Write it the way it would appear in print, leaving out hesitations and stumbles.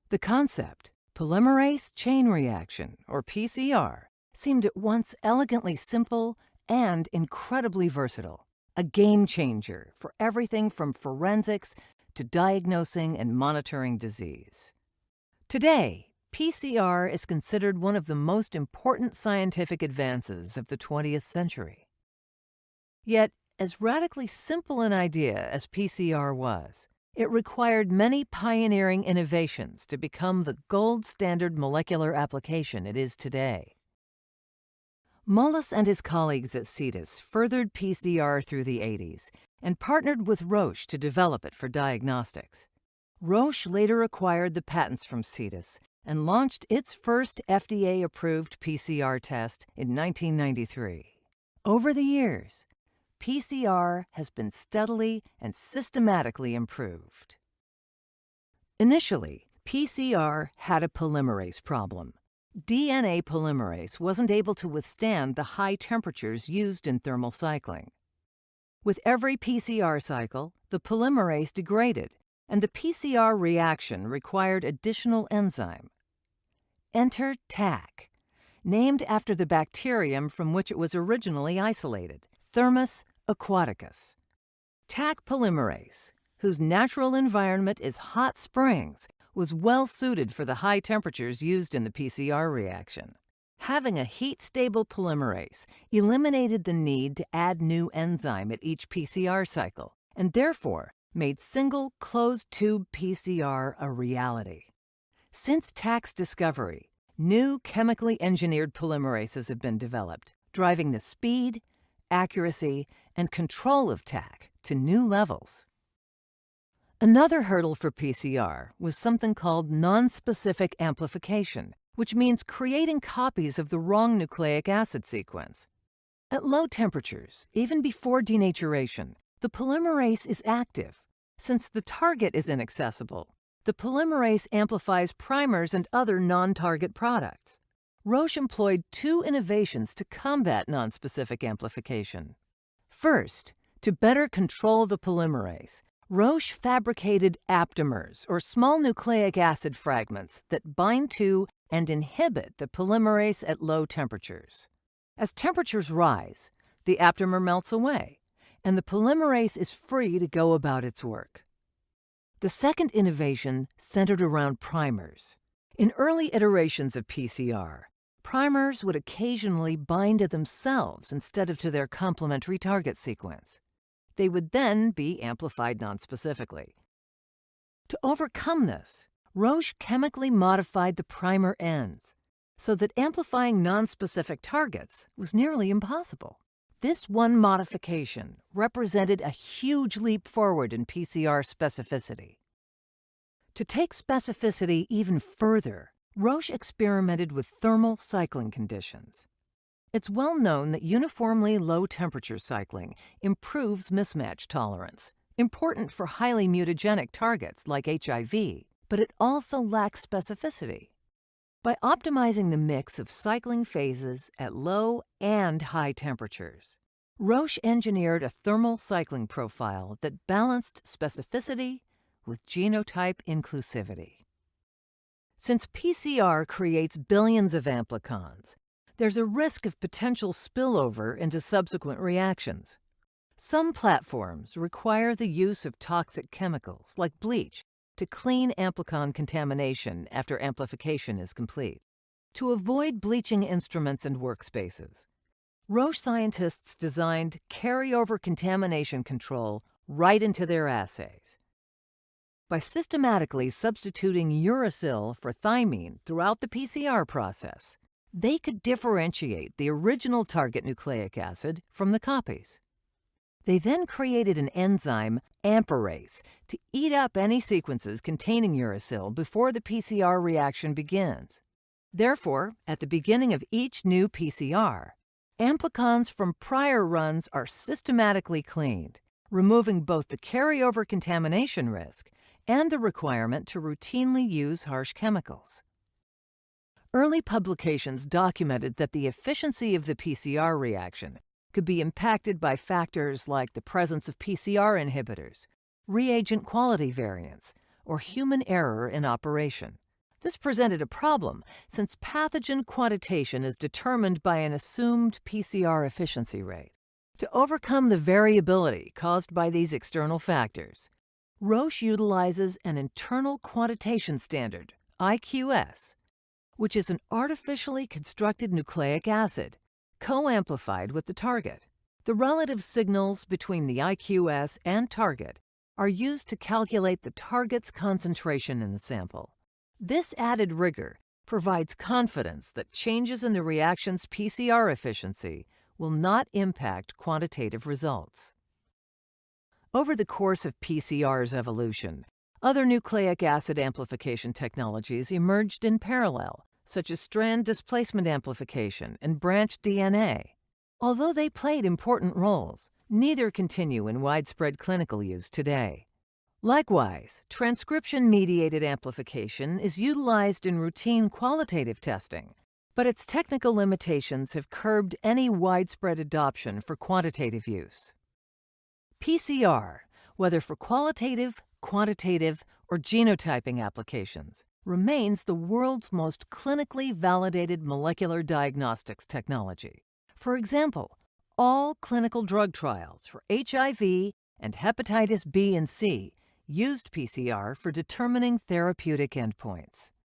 The concept, polymerase chain reaction, or PCR, seemed at once elegantly simple and incredibly versatile, a game changer for everything from forensics to diagnosing and monitoring disease. Today, PCR is considered one of the most important scientific advances of the 20th century. Yet, as radically simple an idea as PCR was, it required many pioneering innovations to become the gold standard molecular application it is today. Mullis and his colleagues at CETUS furthered PCR through the 80s and partnered with Roche to develop it for diagnostics. Roche later acquired the patents from CETUS and launched its first FDA-approved PCR test in 1993. Over the years, PCR has been steadily and systematically improved. Initially, PCR had a polymerase problem. DNA polymerase wasn't able to withstand the high temperatures used in thermal cycling. With every PCR cycle, the polymerase degraded, and the PCR reaction required additional enzyme. Enter Taq, named after the bacterium from which it was originally isolated, Thermus aquaticus. Taq polymerase, whose natural environment is hot springs, was well suited for the high temperatures used in the PCR reaction. Having a heat-stable polymerase eliminated the need to add new enzyme at each PCR cycle, and therefore made single closed-tube PCR a reality. Since Taq's discovery, new chemically engineered polymerases have been developed, driving the speed, accuracy, and control of Taq to new levels. Another hurdle for PCR was something called nonspecific amplification, which means creating copies of the wrong nucleic acid sequence. At low temperatures, even before denaturation, the polymerase is active. Since the target is inaccessible, the polymerase amplifies primers and other non-target products. Roche employed two innovations to combat nonspecific amplification. First, to better control the polymerase, Roche fabricated aptamers, or small nucleic acid fragments that bind to and inhibit the polymerase at low temperatures. As temperatures rise, the aptamer melts away, and the polymerase is free to go about its work. The second innovation centered around primers. In early iterations of PCR, primers would occasionally bind to themselves instead of to their complementary target sequence. They would then be amplified nonspecifically. To overcome this, Roche chemically modified the primer ends so that amplifying nonspecific targets was nearly impossible. This one modification represented a huge leap forward in PCR specificity. To take specificity even further, Roche experimented with thermal cycling conditions. It's well known that uniformly low temperature cycling improves mismatch tolerance, important for highly mutagenic targets like HIV, but it also lacks specificity. By optimizing the mix of cycling phases at low and high temperatures, Roche engineered a thermal cycling profile that balanced specificity with genotype inclusivity. Since PCR creates billions of amplicons, there's a risk of potential spillover into subsequent reactions. Some platforms require the use of toxic chemicals, like bleach, to clean amplicon contamination after amplification is complete. To avoid bleaching instruments and workspaces, Roche scientists designed carryover contamination control right into their assays. By systematically substituting uracil for thymine throughout the PCR process, they could differentiate the original target nucleic acid from the copies. They then created an enzyme, amperase, to eat up any sequences containing uracil before the PCR reaction begins. Therefore, at the beginning of each new PCR, amplicons from prior runs are systematically cleaned, removing both the carryover contamination risk and the requirement to routinely use harsh chemicals. Early publications documented that the efficiency of the PCR reaction could be impacted by factors like the presence of PCR inhibitors, reagent quality variance, or human error in operation. This presented a problem since pathogen quantitation is determined by an assumed PCR efficiency rate. To overcome the variability caused by these external factors, Roche utilizes an internal quantitation standard, IQS, which is an artificially constructed nucleic acid, co-amplified with the target. The relative signals between the IQS and target are used to calculate the target's concentration in the sample. This added rigor provides confidence that changes in the reaction's PCR efficiency will not impact quantitative results. Over the course of PCR's evolution, other nucleic acid amplification technologies emerged in parallel, such as strand displacement amplification and branched DNA. Although they played important roles, neither continue in widespread clinical use today. Likewise, transcription-mediated amplification is utilized in routine qualitative testing, but its technical limitations have curbed any widespread adoption for quantitative use. PCR, whether for qualitative, quantitative, or genotyping applications, remains the world's most clinically validated molecular diagnostics technology. For example, all clinical drug trials for HIV and hepatitis B and C used PCR for determining therapeutic endpoints.